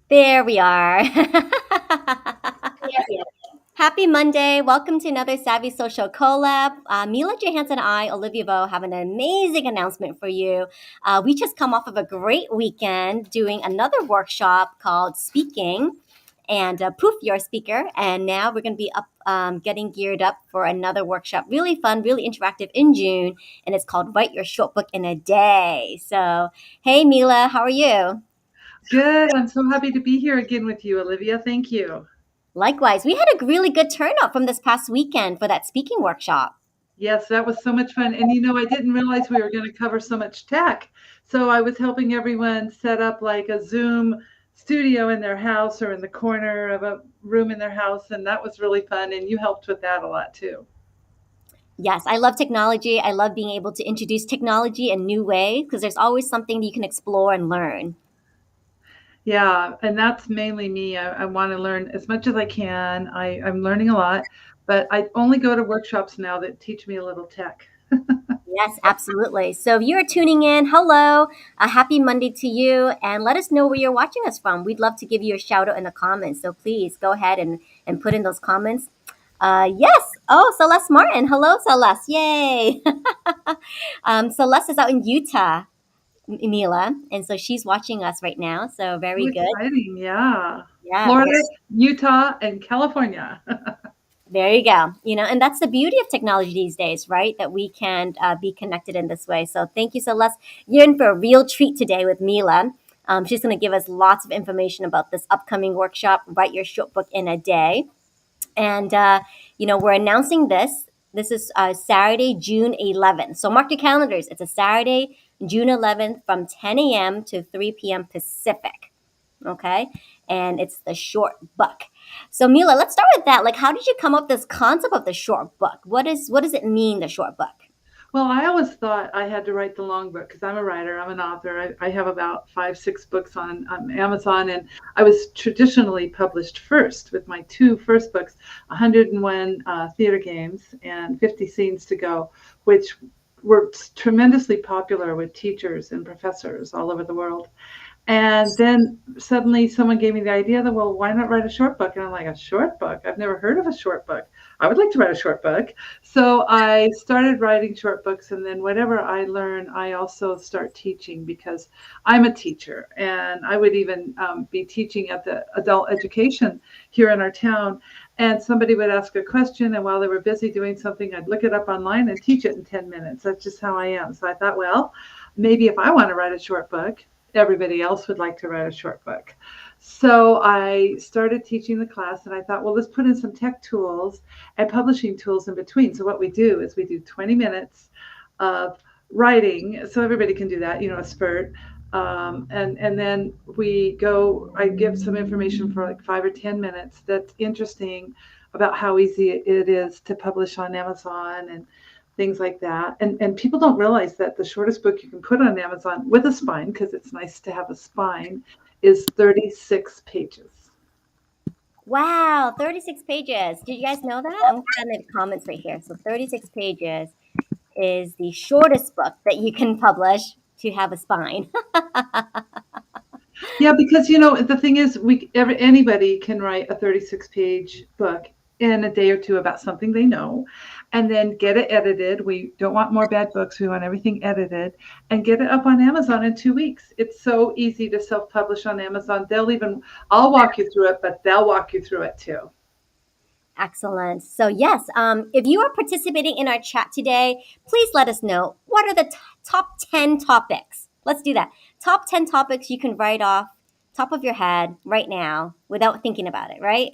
There we are. Happy Monday. Welcome to another Savvy Social Collab. Mila Johansen and I, Olivia Vo, have an amazing announcement for you. We just come off of a great weekend doing another workshop called Speaking and Proof Your Speaker. And now we're going to be up, getting geared up for another workshop. Really fun, really interactive in June. And it's called Write Your Short Book in a Day. So, hey, Mila, how are you? Good. I'm so happy to be here again with you, Olivia. Thank you. Likewise, we had a really good turnout from this past weekend for that speaking workshop. Yes, that was so much fun. And I didn't realize we were going to cover so much tech. So I was helping everyone set up like a Zoom studio in their house or in the corner of a room in their house. And that was really fun. And you helped with that a lot too. Yes, I love technology. I love being able to introduce technology in new ways because there's always something that you can explore and learn. Yeah. And that's mainly me. I want to learn as much as I can. I'm learning a lot, but I only go to workshops now that teach me a little tech. Yes, absolutely. So if you're tuning in, hello, a happy Monday to you, and let us know where you're watching us from. We'd love to give you a shout out in the comments. So please go ahead and put in those comments. Yes. Oh, Celeste Martin. Hello, Celeste. Yay. Celeste is out in Utah, Mila, and so she's watching us right now. So Oh, very good. exciting. Yeah. Yeah, Florida, Utah, and California. there you go. And that's the beauty of technology these days, right? That we can be connected in this way. So thank you, Celeste. You're in for a real treat today with Mila. She's going to give us lots of information about this upcoming workshop, Write Your Short Book in a Day. And, we're announcing this. This is Saturday, June 11th. So mark your calendars. It's a Saturday, June 11th from 10 a.m. to 3 p.m. Pacific. Okay. And it's the short book. So Mila, let's start with that. Like, how did you come up with this concept of the short book? What does it mean, the short book? Well, I always thought I had to write the long book because I'm a writer, I'm an author. I have about five, six books on Amazon, and I was traditionally published first with my two first books, 101 Theater Games and 50 Scenes to Go, which were tremendously popular with teachers and professors all over the world. And then suddenly someone gave me the idea that, well, why not write a short book? And I'm like, a short book? I've never heard of a short book. I would like to write a short book. So I started writing short books. And then whatever I learn, I also start teaching because I'm a teacher. And I would even be teaching at the adult education here in our town. And somebody would ask a question. And while they were busy doing something, I'd look it up online and teach it in 10 minutes. That's just how I am. So I thought, well, maybe if I want to write a short book, everybody else would like to write a short book. So I started teaching the class and I thought, well, let's put in some tech tools and publishing tools in between. So what we do is we do 20 minutes of writing. So everybody can do that, a spurt. And then I give some information for like 5 or 10 minutes that's interesting about how easy it is to publish on Amazon and things like that. And people don't realize that the shortest book you can put on Amazon with a spine, because it's nice to have a spine, is 36 pages. Wow, 36 pages. Did you guys know that? I'm going to put in the comments right here. So 36 pages is the shortest book that you can publish to have a spine. Yeah, because the thing is, anybody can write a 36-page book in a day or two about something they know, and then get it edited. We don't want more bad books. We want everything edited and get it up on Amazon in 2 weeks. It's so easy to self-publish on Amazon. I'll walk you through it, but they'll walk you through it too. Excellent. So, yes, if you are participating in our chat today, please let us know what are the top 10 topics. Let's do that. Top 10 topics you can write off top of your head right now without thinking about it, right?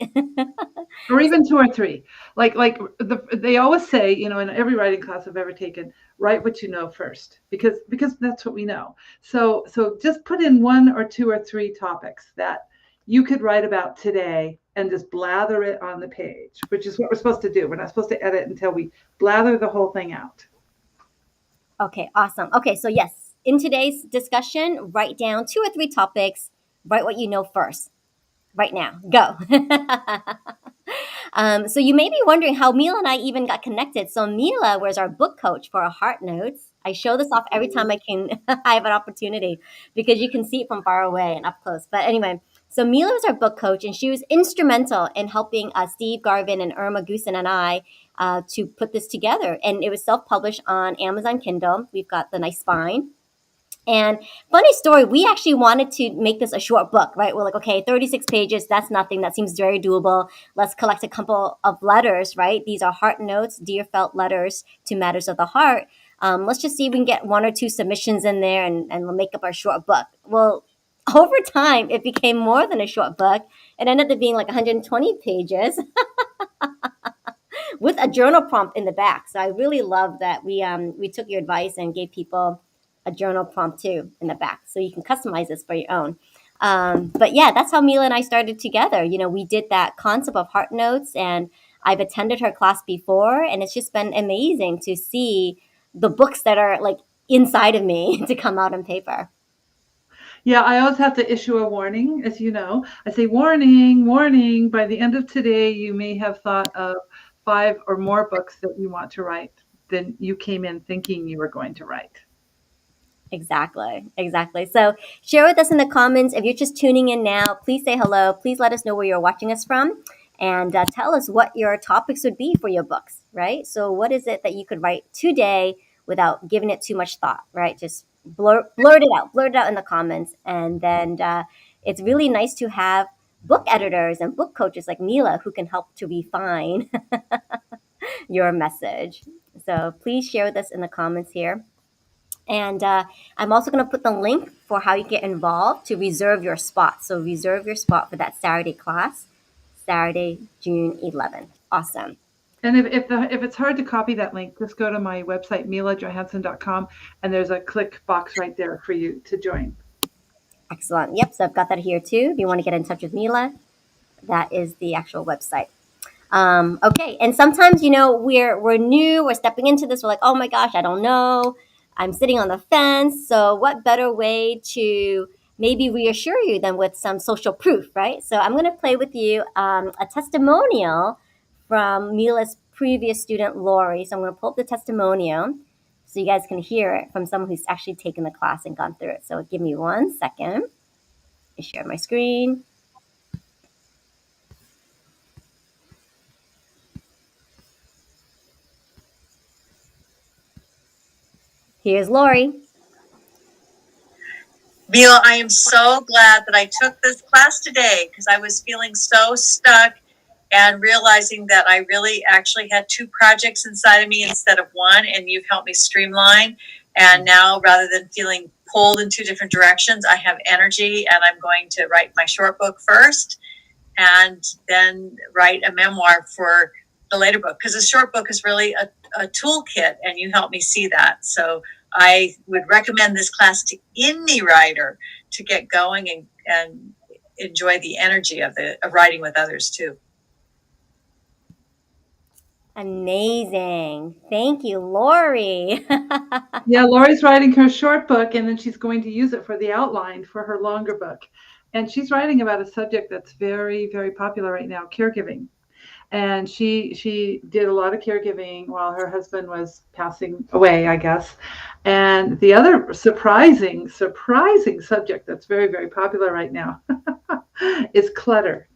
Or even two or three. They always say, in every writing class I've ever taken, write what you know first, because that's what we know. So just put in one or two or three topics that you could write about today and just blather it on the page, which is what we're supposed to do. We're not supposed to edit until we blather the whole thing out. Okay, awesome. Okay, so yes, in today's discussion, write down two or three topics, write what you know first. Right now, go. So you may be wondering how Mila and I even got connected. So Mila was our book coach for our heart notes. I show this off every time I can. I have an opportunity because you can see it from far away and up close. But anyway, So Mila was our book coach, and she was instrumental in helping Steve Garvin and Irma Goosen and I to put this together. And it was self-published on Amazon Kindle. We've got the nice spine. And funny story, we actually wanted to make this a short book, right? We're like, okay, 36 pages, that's nothing. That seems very doable. Let's collect a couple of letters, right? These are heart notes, dear felt letters to matters of the heart. Let's just see if we can get one or two submissions in there and we'll make up our short book. Well, over time, it became more than a short book. It ended up being like 120 pages with a journal prompt in the back. So I really love that we took your advice and gave people a journal prompt too in the back, so you can customize this for your own. But yeah, that's how Mila and I started together. You know, we did that concept of heart notes, and I've attended her class before, and it's just been amazing to see the books that are like inside of me to come out on paper. Yeah, I always have to issue a warning, as you know. I say, warning, warning. By the end of today, you may have thought of 5 or more books that you want to write than you came in thinking you were going to write. Exactly, exactly. So share with us in the comments. If you're just tuning in now, please say hello. Please let us know where you're watching us from, and tell us what your topics would be for your books, right? So what is it that you could write today without giving it too much thought, right? Just blurt it out in the comments. And then it's really nice to have book editors and book coaches like Mila who can help to refine your message. So please share with us in the comments here. And I'm also going to put the link for how you get involved to reserve your spot. So reserve your spot for that Saturday class, Saturday, June 11th. Awesome. And if it's hard to copy that link, just go to my website, milajohansen.com, and there's a click box right there for you to join. Excellent. Yep. So I've got that here too. If you want to get in touch with Mila, that is the actual website. Okay, and sometimes we're new, we're stepping into this, we're like, oh my gosh, I don't know, I'm sitting on the fence. So what better way to maybe reassure you than with some social proof, right? So I'm going to play with you a testimonial from Mila's previous student, Lori. So I'm going to pull up the testimonial so you guys can hear it from someone who's actually taken the class and gone through it. So give me 1 second. I share my screen. Here's Lori. Mila, I am so glad that I took this class today because I was feeling so stuck and realizing that I really actually had 2 projects inside of me instead of one, and you've helped me streamline. And now, rather than feeling pulled in 2 different directions, I have energy, and I'm going to write my short book first and then write a memoir for the later book, because the short book is really a toolkit, and you help me see that. So I would recommend this class to any writer to get going and enjoy the energy of writing with others too. Amazing. Thank you, Lori. Yeah, Lori's writing her short book, and then she's going to use it for the outline for her longer book. And she's writing about a subject that's very, very popular right now, caregiving. And she did a lot of caregiving while her husband was passing away, I guess. And the other surprising subject that's very, very popular right now is clutter.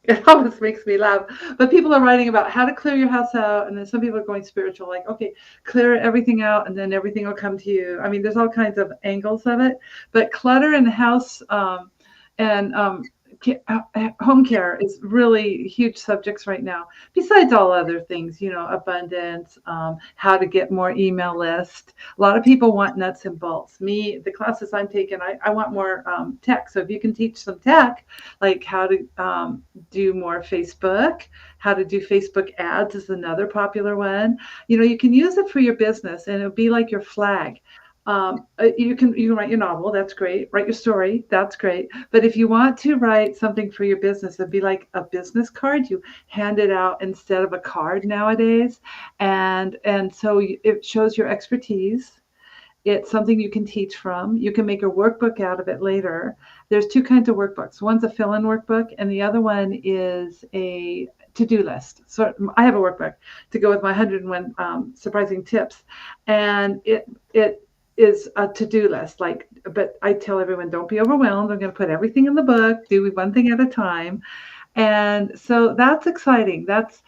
It always makes me laugh. But people are writing about how to clear your house out, and then some people are going spiritual, like, okay, clear everything out, and then everything will come to you. I mean, there's all kinds of angles of it. But clutter in the house and home care is really huge subjects right now, besides all other things, abundance, how to get more email list. A lot of people want nuts and bolts. Me, the classes I'm taking, I want more tech. So if you can teach some tech, like how to do more Facebook, how to do Facebook ads is another popular one. You can use it for your business, and it'll be like your flag. You can write your novel, that's great. Write your story, that's great. But if you want to write something for your business, it'd be like a business card. You hand it out instead of a card nowadays, and so it shows your expertise. It's something you can teach from. You can make a workbook out of it later. There's 2 kinds of workbooks. One's a fill-in workbook, and the other one is a to-do list. So I have a workbook to go with my 101 surprising tips, and it is a to-do list. Like, but I tell everyone, don't be overwhelmed. I'm going to put everything in the book, do one thing at a time. And so that's exciting. That's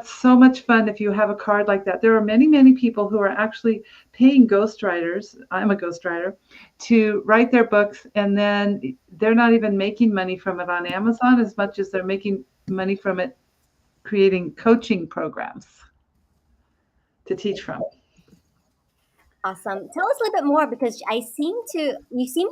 so much fun if you have a card like that. There are many, many people who are actually paying ghostwriters. I'm a ghostwriter to write their books, and then they're not even making money from it on Amazon as much as they're making money from it creating coaching programs to teach from. Awesome. Tell us a little bit more because you seem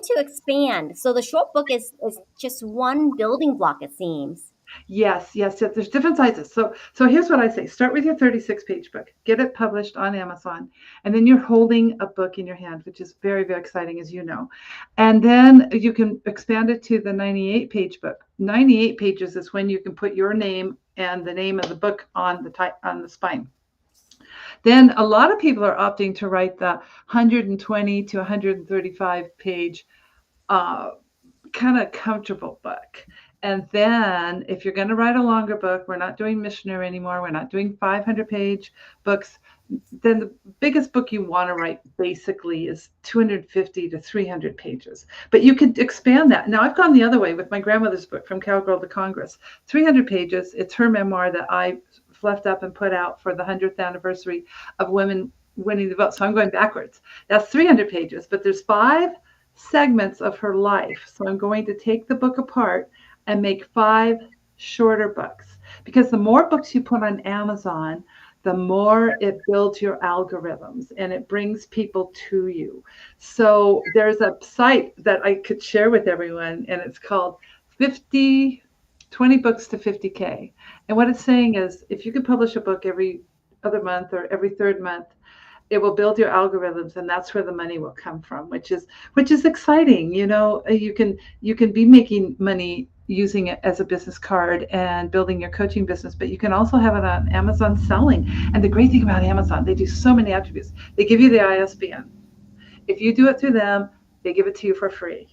to expand. So the short book is just one building block, it seems. Yes, yes, yes. There's different sizes. So here's what I say. Start with your 36-page book. Get it published on Amazon. And then you're holding a book in your hand, which is very, very exciting, as you know. And then you can expand it to the 98-page book. 98 pages is when you can put your name and the name of the book on the spine. Then a lot of people are opting to write the 120 to 135 page kind of comfortable book. And then if you're going to write a longer book, we're not doing missionary anymore. We're not doing 500-page books. Then the biggest book you want to write basically is 250 to 300 pages. But you could expand that. Now, I've gone the other way with my grandmother's book, From Cowgirl to Congress. 300 pages. It's her memoir that I fluffed up and put out for the 100th anniversary of women winning the vote. So I'm going backwards. That's 300 pages, but there's 5 segments of her life. So I'm going to take the book apart and make 5 shorter books, because the more books you put on Amazon, the more it builds your algorithms and it brings people to you. So there's a site that I could share with everyone, and it's called 20 books to 50K. And what it's saying is, if you could publish a book every other month or every third month, it will build your algorithms, and that's where the money will come from, which is exciting. You can be making money using it as a business card and building your coaching business, but you can also have it on Amazon selling. And the great thing about Amazon, they do so many attributes. They give you the ISBN. If you do it through them, they give it to you for free.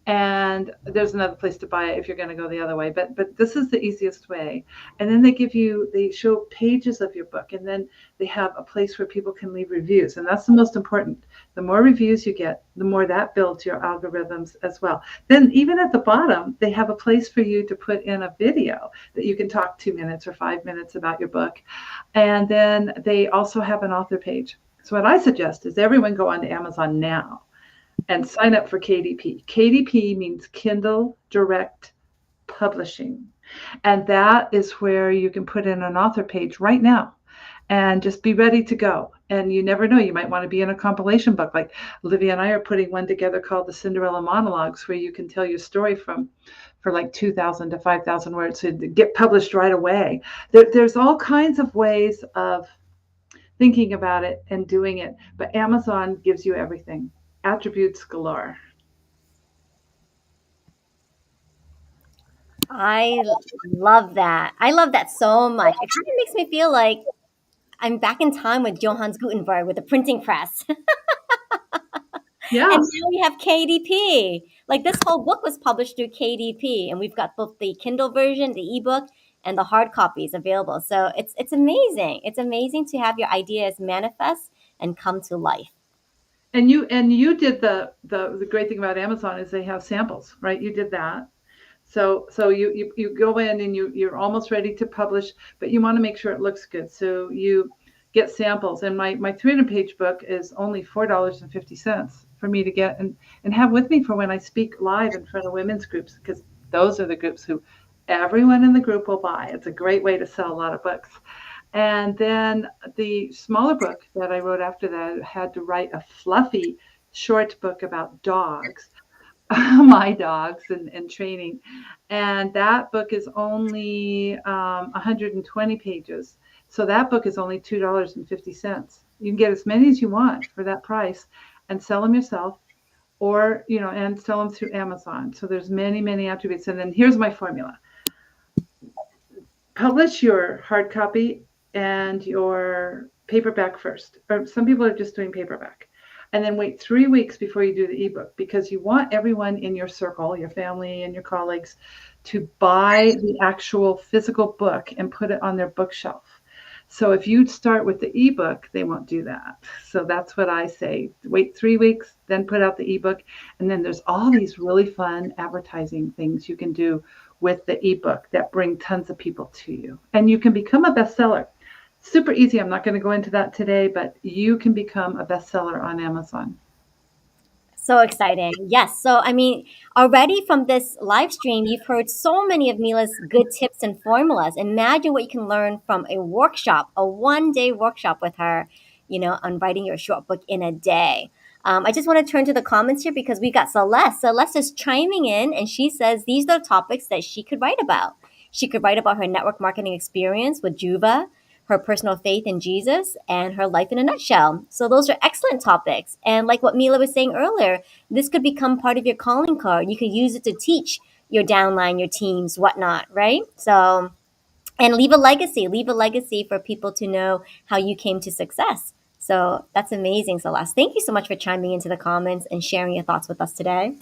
And there's another place to buy it if you're going to go the other way, but this is the easiest way. And then they show pages of your book, and then they have a place where people can leave reviews, and that's the most important. The more reviews you get, the more that builds your algorithms as well. Then even at the bottom, they have a place for you to put in a video that you can talk 2 minutes or 5 minutes about your book. And then they also have an author page. So what I suggest is everyone go on to Amazon now and sign up for KDP. KDP means Kindle Direct Publishing. And that is where you can put in an author page right now and just be ready to go. And you never know, you might want to be in a compilation book. Like Olivia and I are putting one together called the Cinderella Monologues, where you can tell your story for like 2,000 to 5,000 words to get published right away. There's all kinds of ways of thinking about it and doing it, but Amazon gives you everything. Attributes galore. I love that. I love that so much. It kind of makes me feel like I'm back in time with Johannes Gutenberg with the printing press. Yeah. And now we have KDP. Like this whole book was published through KDP, and we've got both the Kindle version, the ebook, and the hard copies available. So it's amazing. It's amazing to have your ideas manifest and come to life. And you did the great thing about Amazon is they have samples, right? You did that. So you go in and you're almost ready to publish, but you want to make sure it looks good. So you get samples. And my 300-page book is only $4.50 for me to get and have with me for when I speak live in front of women's groups, because those are the groups who everyone in the group will buy. It's a great way to sell a lot of books. And then the smaller book that I wrote after that, I had to write a fluffy short book about dogs, my dogs and training. And that book is only 120 pages. So that book is only $2.50. You can get as many as you want for that price and sell them yourself, or, and sell them through Amazon. So there's many, many attributes. And then here's my formula. Publish your hard copy and your paperback first. Or some people are just doing paperback. And then wait 3 weeks before you do the ebook, because you want everyone in your circle, your family and your colleagues, to buy the actual physical book and put it on their bookshelf. So if you start with the ebook, they won't do that. So that's what I say. Wait 3 weeks, then put out the ebook. And then there's all these really fun advertising things you can do with the ebook that bring tons of people to you. And you can become a bestseller. Super easy. I'm not going to go into that today, but you can become a bestseller on Amazon. So exciting. Yes. So, I mean, already from this live stream, you've heard so many of Mila's good tips and formulas. Imagine what you can learn from a workshop, a 1 day workshop with her, on writing your short book in a day. I just want to turn to the comments here because we got Celeste. Celeste is chiming in and she says these are the topics that she could write about. She could write about her network marketing experience with Juva, her personal faith in Jesus, and her life in a nutshell. So those are excellent topics. And like what Mila was saying earlier, this could become part of your calling card. You could use it to teach your downline, your teams, whatnot, right? So, and leave a legacy for people to know how you came to success. So that's amazing, Celeste. Thank you so much for chiming into the comments and sharing your thoughts with us today.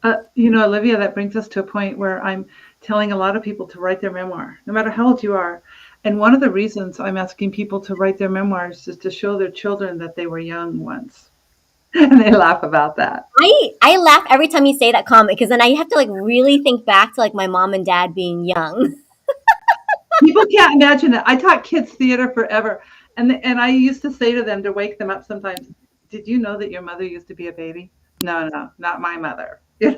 Olivia, that brings us to a point where I'm telling a lot of people to write their memoir, no matter how old you are. And one of the reasons I'm asking people to write their memoirs is to show their children that they were young once. And they laugh about that. I laugh every time you say that comment because then I have to like really think back to like my mom and dad being young. People can't imagine it. I taught kids theater forever. And I used to say to them to wake them up sometimes, did you know that your mother used to be a baby? No, not my mother. They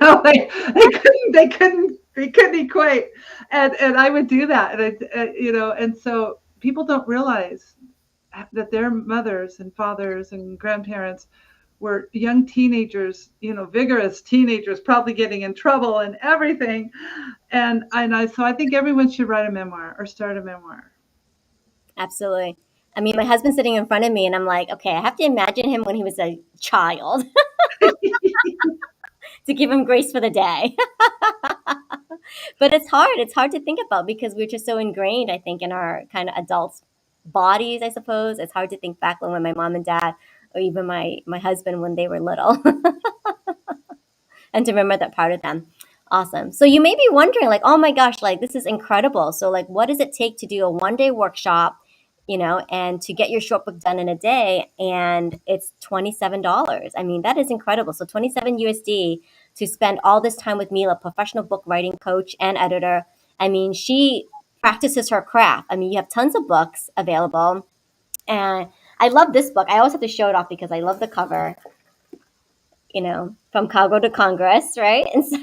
couldn't equate. And I would do that. And so people don't realize that their mothers and fathers and grandparents were young teenagers, vigorous teenagers, probably getting in trouble and everything. So I think everyone should write a memoir or start a memoir. Absolutely. I mean, my husband's sitting in front of me and I'm like, okay, I have to imagine him when he was a child to give him grace for the day. But it's hard. It's hard to think about because we're just so ingrained, I think, in our kind of adults' bodies, I suppose. It's hard to think back when my mom and dad or even my husband when they were little and to remember that part of them. Awesome. So you may be wondering, like, oh my gosh, like this is incredible. So like what does it take to do a 1 day workshop, and to get your short book done in a day? And it's $27. I mean, that is incredible. So 27 USD to spend all this time with Mila, professional book writing coach and editor. I mean, she practices her craft. I mean, you have tons of books available. And I love this book. I always have to show it off because I love the cover. From Congo to Congress, right? And so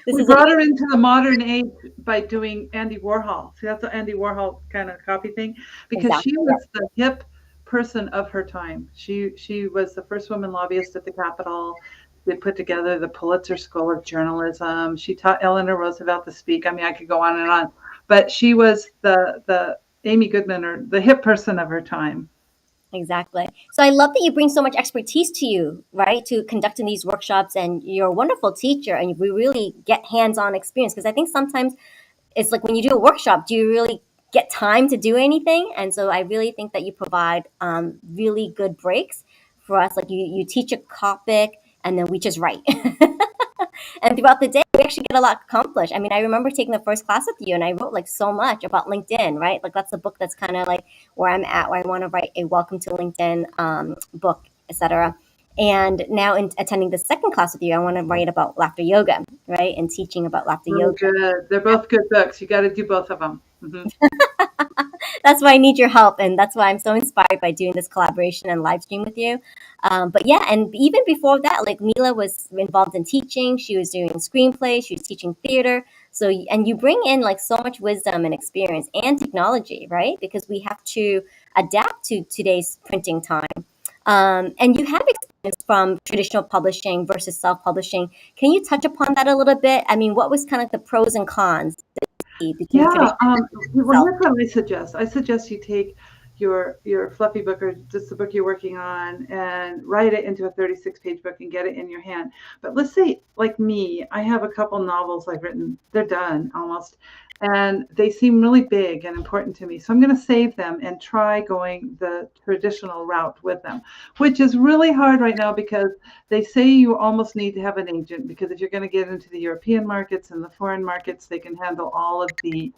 we brought her into the modern age by doing Andy Warhol. See, that's an Andy Warhol kind of copy thing, because exactly. She was the hip person of her time. She was the first woman lobbyist at the Capitol. They put together the Pulitzer School of Journalism. She taught Eleanor Roosevelt to speak. I mean, I could go on and on, but she was the Amy Goodman, or the hip person of her time. Exactly. So I love that you bring so much expertise to you, right, to conducting these workshops, and you're a wonderful teacher and we really get hands-on experience, because I think sometimes it's like when you do a workshop, do you really get time to do anything? And so I really think that you provide really good breaks for us. Like you teach a topic and then we just write. And throughout the day, we actually get a lot accomplished. I mean, I remember taking the first class with you and I wrote like so much about LinkedIn, right? Like that's the book that's kind of like where I'm at, where I want to write a welcome to LinkedIn book, etc. And now in attending the second class with you, I want to write about laughter yoga, right? And teaching about laughter yoga. Good. They're both good books. You got to do both of them. Mm-hmm. That's why I need your help. And that's why I'm so inspired by doing this collaboration and live stream with you. But yeah, and even before that, like Mila was involved in teaching. She was doing screenplays. She was teaching theater. So, and you bring in like so much wisdom and experience and technology, right? Because we have to adapt to today's printing time. And you have experience from traditional publishing versus self-publishing. Can you touch upon that a little bit? I mean, what was kind of the pros and cons? Yeah, well, here's what I suggest. I suggest you take your fluffy book, or just the book you're working on, and write it into a 36-page book and get it in your hand. But let's say, like me, I have a couple novels I've written. They're done almost, and they seem really big and important to me. So I'm going to save them and try going the traditional route with them, which is really hard right now because they say you almost need to have an agent, because if you're going to get into the European markets and the foreign markets, they can handle all of the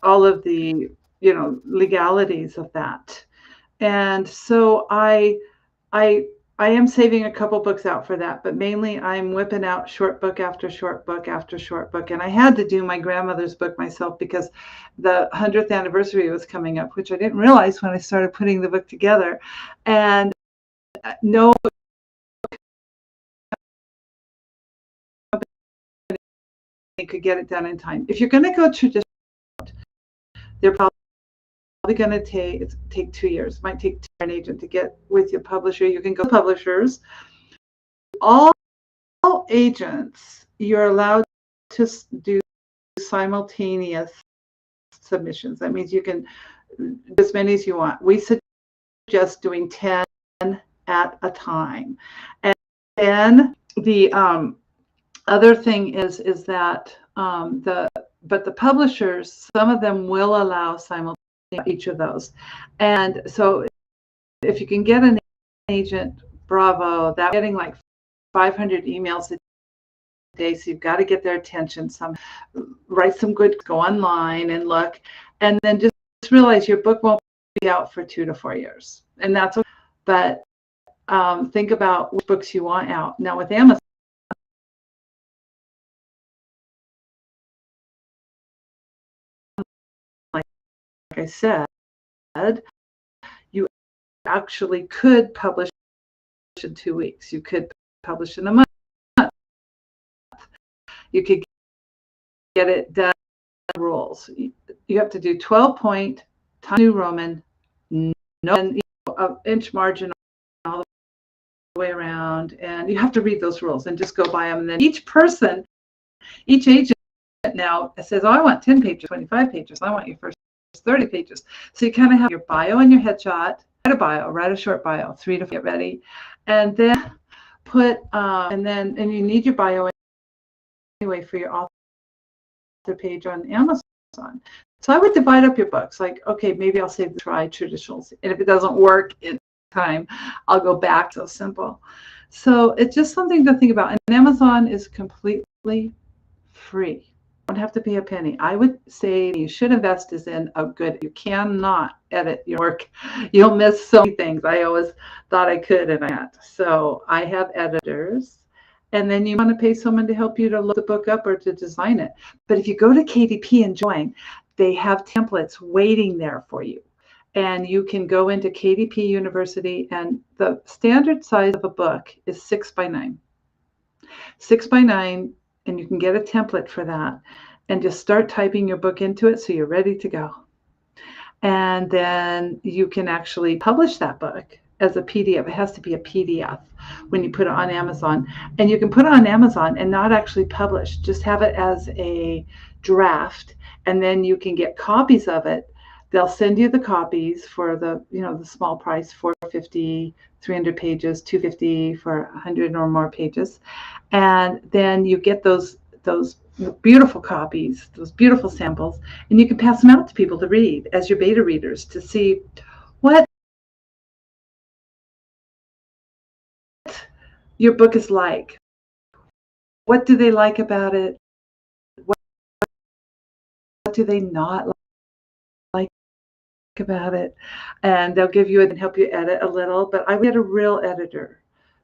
all of the, legalities of that. And so I I am saving a couple books out for that, but mainly I'm whipping out short book after short book after short book. And I had to do my grandmother's book myself because the 100th anniversary was coming up, which I didn't realize when I started putting the book together. And no company could get it done in time. If you're going to go traditional, they're probably going to take 2 years. It might take an agent to get with your publisher. You can go to publishers. All agents, you're allowed to do simultaneous submissions. That means you can do as many as you want. We suggest doing 10 at a time. And then the other thing is that the publishers, some of them will allow simultaneous each of those. And so if you can get an agent, bravo, that's getting like 500 emails a day, so you've got to get their attention. Write some good, go online and look, and then just realize your book won't be out for 2 to 4 years, and that's okay. But think about which books you want out. Now with Amazon, like I said, you actually could publish in 2 weeks. You could publish in a month. You could get it done. Rules. You have to do 12-point, New Roman, no, and an inch margin all the way around, and you have to read those rules and just go by them. And then each agent now says, "Oh, I want 10 pages, 25 pages. I want your first 30 pages." So you kind of have your bio and your headshot. Write a short bio, 3 to 4, get ready, and then put and you need your bio anyway for your author page on Amazon. So I would divide up your books. Like, okay, maybe I'll save the try traditionals, and if it doesn't work in time, I'll go back. So simple. So it's just something to think about. And Amazon is completely free. You don't have to pay a penny. I would say you should invest is in a good. You cannot edit your work. You'll miss so many things. I always thought I could, and I can't. So I have editors. And then you want to pay someone to help you to look the book up or to design it. But if you go to KDP and join, they have templates waiting there for you. And you can go into KDP University, and the standard size of a book is 6 by 9. 6 by 9, and you can get a template for that. And just start typing your book into it so you're ready to go. And then you can actually publish that book as a PDF. It has to be a PDF when you put it on Amazon. And you can put it on Amazon and not actually publish, just have it as a draft. And then you can get copies of it. They'll send you the copies for the small price, $450, 300 pages, $250 for 100 or more pages. And then you get those beautiful copies, those beautiful samples, and you can pass them out to people to read as your beta readers to see what your book is like. What do they like about it? What do they not like about it? And they'll give you and help you edit a little. But I would get a real editor.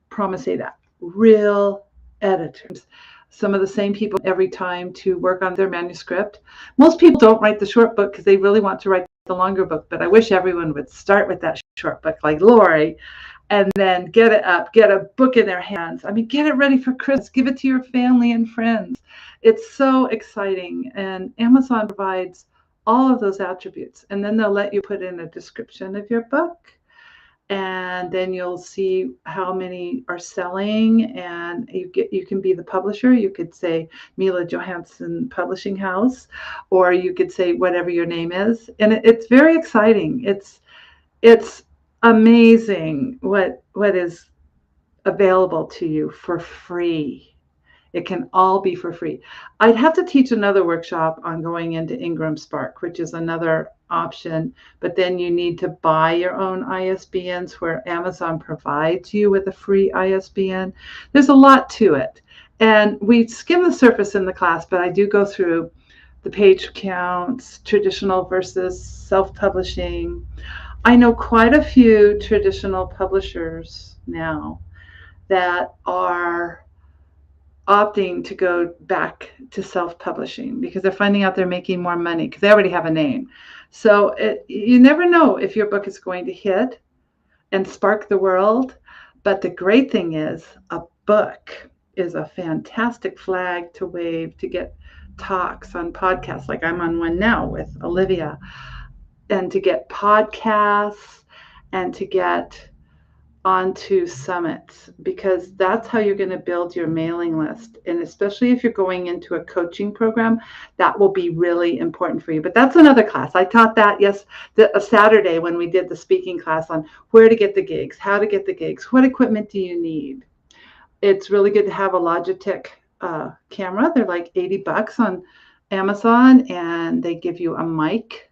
Promise you that. Real editors. Some of the same people every time to work on their manuscript. Most people don't write the short book because they really want to write the longer book. But I wish everyone would start with that short book like Lori, and then get it up, get a book in their hands. I mean, get it ready for Christmas. Give it to your family and friends. It's so exciting. And Amazon provides all of those attributes. And then they'll let you put in a description of your book. And then you'll see how many are selling. And you can be the publisher. You could say Mila Johansen Publishing House, or you could say whatever your name is. And it's very exciting. It's amazing what is available to you for free. It can all be for free. I'd have to teach another workshop on going into Ingram Spark, which is another option, but then you need to buy your own ISBNs where Amazon provides you with a free ISBN. There's a lot to it. And we skim the surface in the class, but I do go through the page counts, traditional versus self-publishing. I know quite a few traditional publishers now that are opting to go back to self-publishing because they're finding out they're making more money because they already have a name. So you never know if your book is going to hit and spark the world. But the great thing is a book is a fantastic flag to wave to get talks on podcasts, like I'm on one now with Olivia, and to get podcasts and to get onto summits, because that's how you're going to build your mailing list. And especially if you're going into a coaching program, that will be really important for you. But that's another class. I taught that a Saturday when we did the speaking class on where to get the gigs, how to get the gigs, what equipment do you need. It's really good to have a Logitech camera. They're like $80 on Amazon, and they give you a mic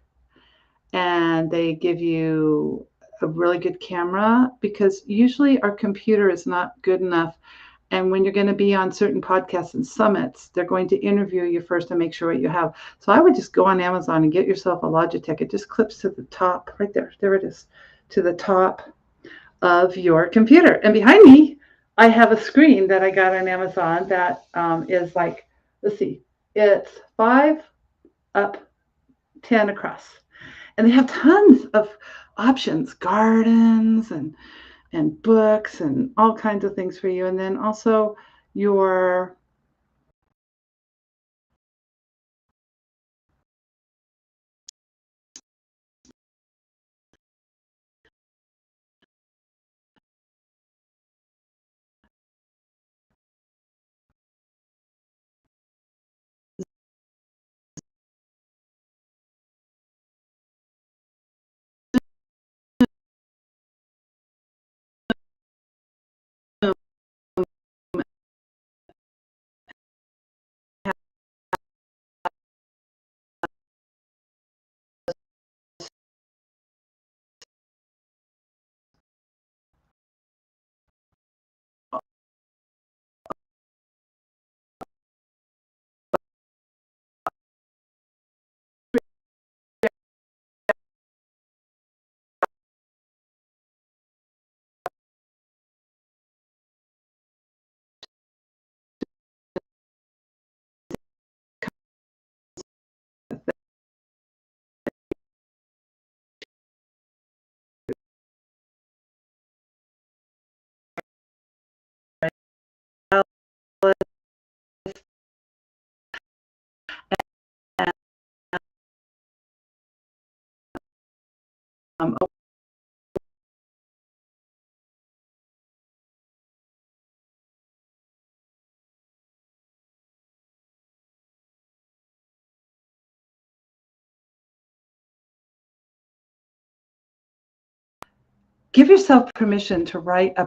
and they give you a really good camera, because usually our computer is not good enough. And when you're going to be on certain podcasts and summits, they're going to interview you first to make sure what you have. So I would just go on Amazon and get yourself a Logitech. It just clips to the top right there. There it is, to the top of your computer. And behind me, I have a screen that I got on Amazon that is like, let's see, it's 5 up, 10 across. And they have tons of options, gardens and books and all kinds of things for you. And then also your um, give yourself permission to write a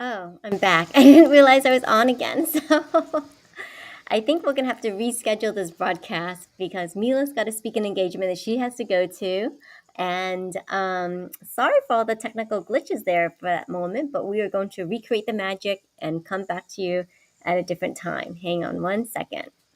Oh, I'm back. I didn't realize I was on again. So I think we're going to have to reschedule this broadcast because Mila's got a speaking engagement that she has to go to. And sorry for all the technical glitches there for that moment, but we are going to recreate the magic and come back to you at a different time. Hang on one second.